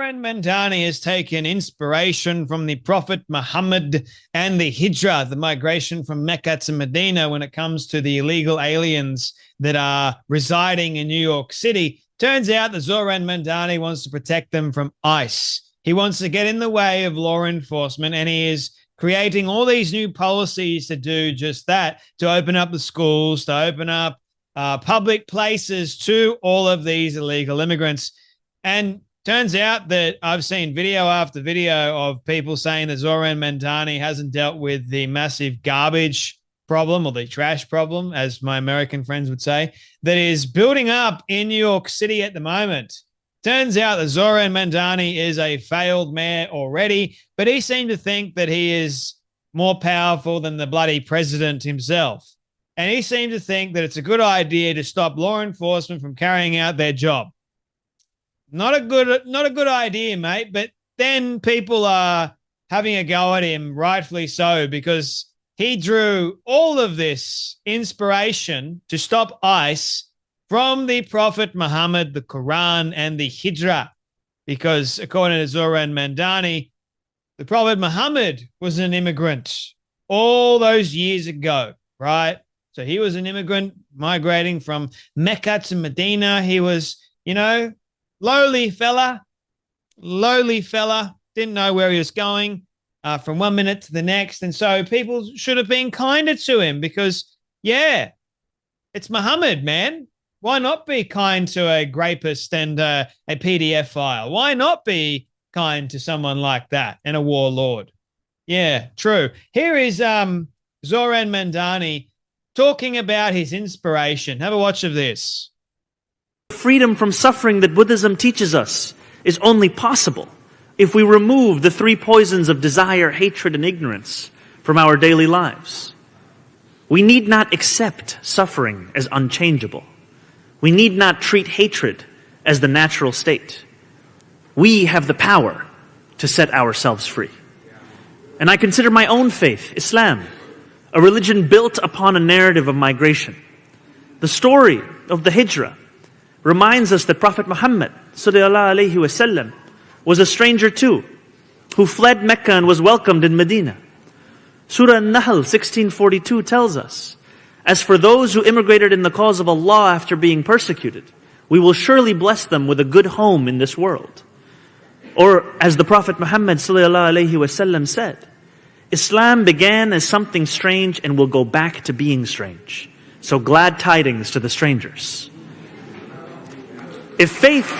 Zohran Mamdani has taken inspiration from the Prophet Muhammad and the Hijra, the migration from Mecca to Medina, when it comes to the illegal aliens that are residing in New York City. Turns out that Zohran Mamdani wants to protect them from ICE. He wants to get in the way of law enforcement, and he is creating all these new policies to do just that, to open up the schools, to open up public places to all of these illegal immigrants. And turns out that I've seen video after video of people saying that Zohran Mamdani hasn't dealt with the massive garbage problem, or the trash problem, as my American friends would say, that is building up in New York City at the moment. Turns out that Zohran Mamdani is a failed mayor already, but he seemed to think that he is more powerful than the bloody president himself. And he seemed to think that it's a good idea to stop law enforcement from carrying out their job. Not a good idea, mate. But then people are having a go at him, rightfully so, because he drew all of this inspiration to stop ICE from the Prophet Muhammad, the Quran, and the Hijra. Because according to Zohran Mamdani, the Prophet Muhammad was an immigrant all those years ago, right? So he was an immigrant migrating from Mecca to Medina. He was, lowly fella, didn't know where he was going from one minute to the next. And so people should have been kinder to him because, yeah, it's Muhammad, man. Why not be kind to a rapist and a PDF file? Why not be kind to someone like that and a warlord? Yeah, true. Here is Zohran Mamdani talking about his inspiration. Have a watch of this. Freedom from suffering that Buddhism teaches us is only possible if we remove the three poisons of desire, hatred, and ignorance from our daily lives. We need not accept suffering as unchangeable. We need not treat hatred as the natural state. We have the power to set ourselves free. And I consider my own faith, Islam, a religion built upon a narrative of migration. The story of the Hijra reminds us that Prophet Muhammad sallallahu alaihi wasallam was a stranger too, who fled Mecca and was welcomed in Medina. Surah An-Nahl 1642 tells us, "As for those who immigrated in the cause of Allah after being persecuted, we will surely bless them with a good home in this world." Or as the Prophet Muhammad sallallahu alaihi wasallam said, "Islam began as something strange and will go back to being strange. So glad tidings to the strangers." If faith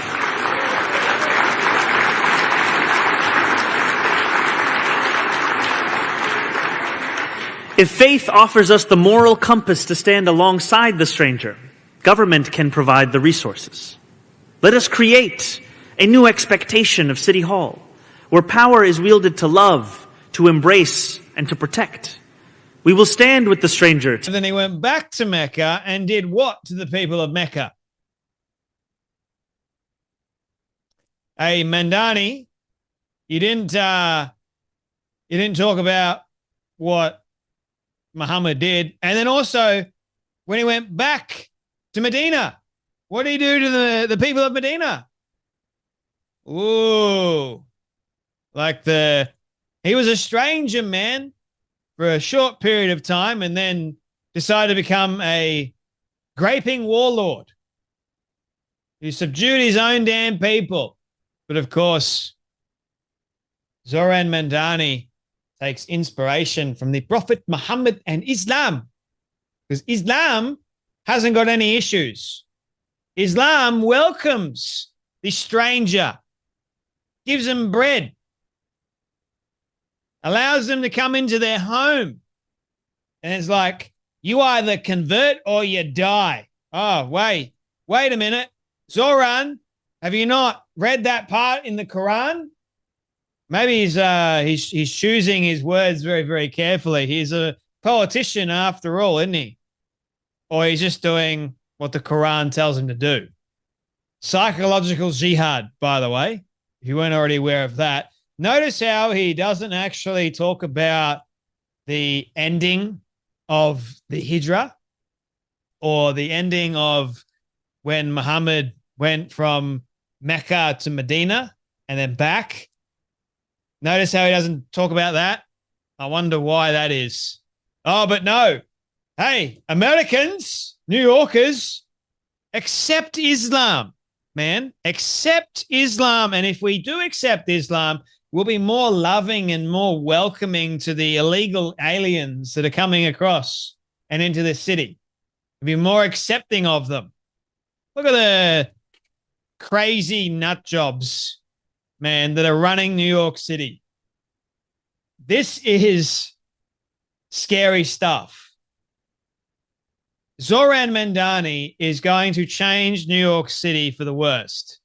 offers us the moral compass to stand alongside the stranger, government can provide the resources. Let us create a new expectation of City Hall, where power is wielded to love, to embrace, and to protect. We will stand with the stranger. And then he went back to Mecca and did what to the people of Mecca? Hey, Mamdani, you didn't talk about what Muhammad did. And then also, when he went back to Medina, what did he do to the people of Medina? Ooh, he was a stranger, man, for a short period of time, and then decided to become a graping warlord. He subdued his own damn people. But of course, Zohran Mamdani takes inspiration from the Prophet Muhammad and Islam, because Islam hasn't got any issues. Islam welcomes the stranger, gives them bread, allows them to come into their home. And it's like, you either convert or you die. Oh, wait a minute. Zohran, have you not read that part in the Quran? Maybe he's choosing his words very, very carefully. He's a politician after all, isn't he? Or he's just doing what the Quran tells him to do. Psychological jihad, by the way, if you weren't already aware of that. Notice how he doesn't actually talk about the ending of the Hijra or the ending of when Muhammad went from Mecca to Medina. and then back. Notice how he doesn't talk about that? I wonder why that is. Oh, but no. Hey, Americans, New Yorkers, accept Islam, man. Accept Islam. And if we do accept Islam, we'll be more loving and more welcoming to the illegal aliens that are coming across and into the city. We'll be more accepting of them. Look at the crazy nut jobs, man, that are running New York City. This is scary stuff. Zohran Mamdani is going to change New York City for the worst,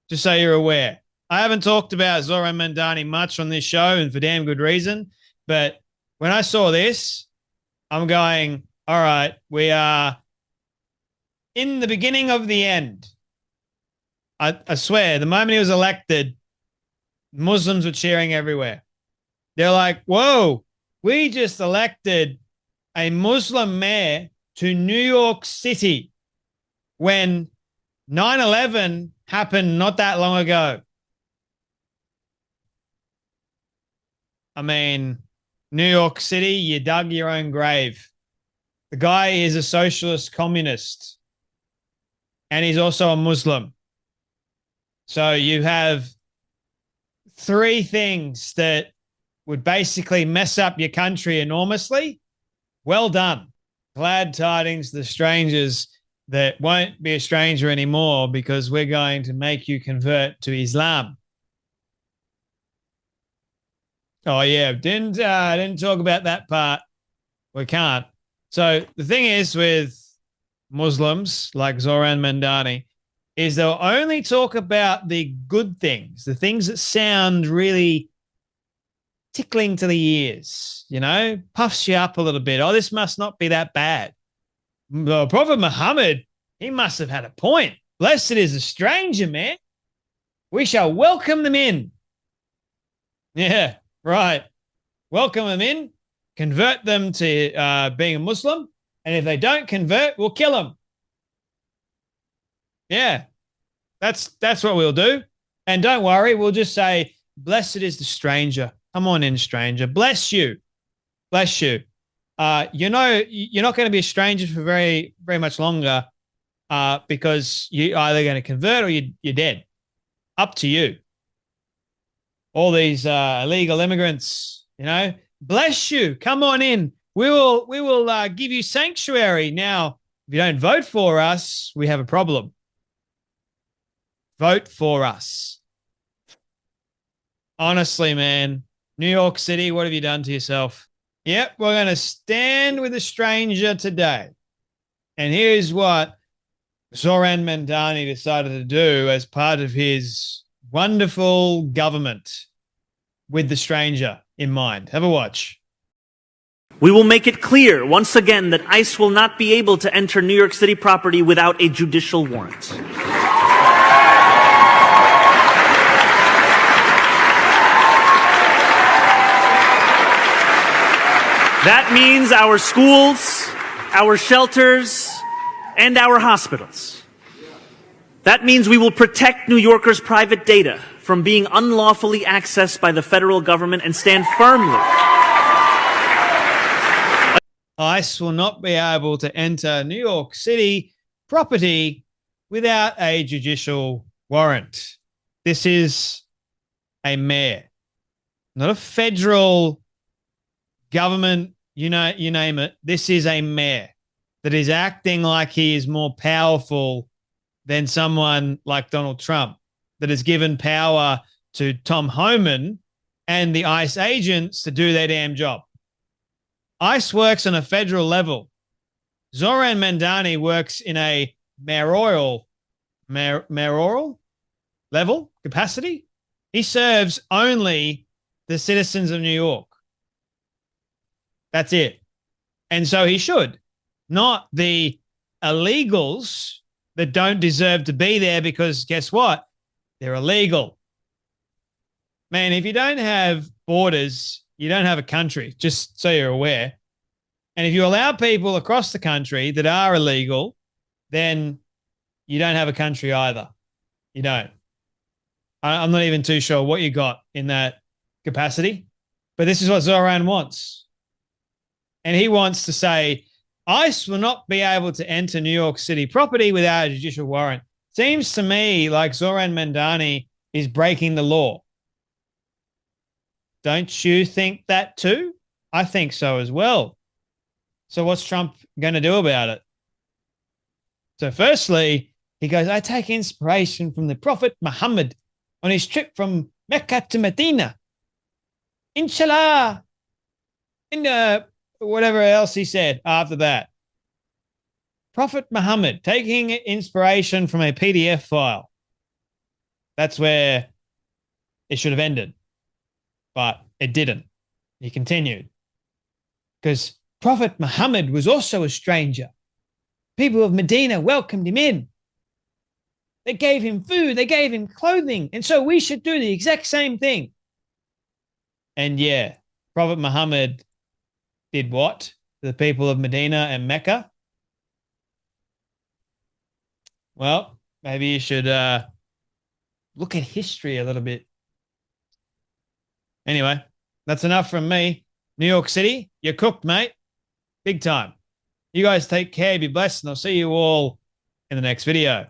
just so you're aware. I haven't talked about Zohran Mamdani much on this show, and for damn good reason. But when I saw this, I'm going, all right, we are in the beginning of the end. I swear, the moment he was elected, Muslims were cheering everywhere. They're like, whoa, we just elected a Muslim mayor to New York City when 9/11 happened not that long ago. I mean, New York City, you dug your own grave. The guy is a socialist communist, and he's also a Muslim. So you have three things that would basically mess up your country enormously. Well done. Glad tidings to the strangers that won't be a stranger anymore, because we're going to make you convert to Islam. Oh, yeah. Didn't talk about that part. We can't. So the thing is with Muslims like Zohran Mamdani is they'll only talk about the good things, the things that sound really tickling to the ears, you know, puffs you up a little bit. Oh, this must not be that bad. The Prophet Muhammad, he must have had a point. Blessed is the stranger, man. We shall welcome them in. Yeah, right. Welcome them in, convert them to being a Muslim, and if they don't convert, we'll kill them. Yeah, that's what we'll do. And don't worry, we'll just say, blessed is the stranger. Come on in, stranger. Bless you. Bless you. You're not going to be a stranger for very, very much longer because you're either going to convert or you're dead. Up to you. All these illegal immigrants, you know, bless you. Come on in. We will give you sanctuary. Now, if you don't vote for us, we have a problem. Vote for us. Honestly, man, New York City, what have you done to yourself? Yep, we're going to stand with a stranger today. And here's what Zohran Mamdani decided to do as part of his wonderful government with the stranger in mind. Have a watch. We will make it clear once again that ICE will not be able to enter New York City property without a judicial warrant. That means our schools, our shelters, and our hospitals. That means we will protect New Yorkers' private data from being unlawfully accessed by the federal government and stand firmly. ICE will not be able to enter New York City property without a judicial warrant. This is a mayor, not a federal government, you name it. This is a mayor that is acting like he is more powerful than someone like Donald Trump, that has given power to Tom Homan and the ICE agents to do their damn job. ICE works on a federal level. Zohran Mamdani works in a mayoral level capacity. He serves only the citizens of New York. That's it. And so he should, not the illegals that don't deserve to be there because guess what? They're illegal. Man, if you don't have borders, you don't have a country, just so you're aware. And if you allow people across the country that are illegal, then you don't have a country either. You don't. I'm not even too sure what you got in that capacity, but this is what Zohran wants. And he wants to say, ICE will not be able to enter New York City property without a judicial warrant. Seems to me like Zohran Mamdani is breaking the law. Don't you think that too? I think so as well. So what's Trump going to do about it? So firstly, he goes, I take inspiration from the Prophet Muhammad on his trip from Mecca to Medina. Inshallah. And whatever else he said after that. Prophet Muhammad taking inspiration from a PDF file. That's where it should have ended. But it didn't. He continued. Because Prophet Muhammad was also a stranger. People of Medina welcomed him in. They gave him food. They gave him clothing. And so we should do the exact same thing. And yeah, Prophet Muhammad did what to the people of Medina and Mecca? Well, maybe you should look at history a little bit. Anyway, that's enough from me. New York City, you're cooked, mate. Big time. You guys take care, be blessed, and I'll see you all in the next video.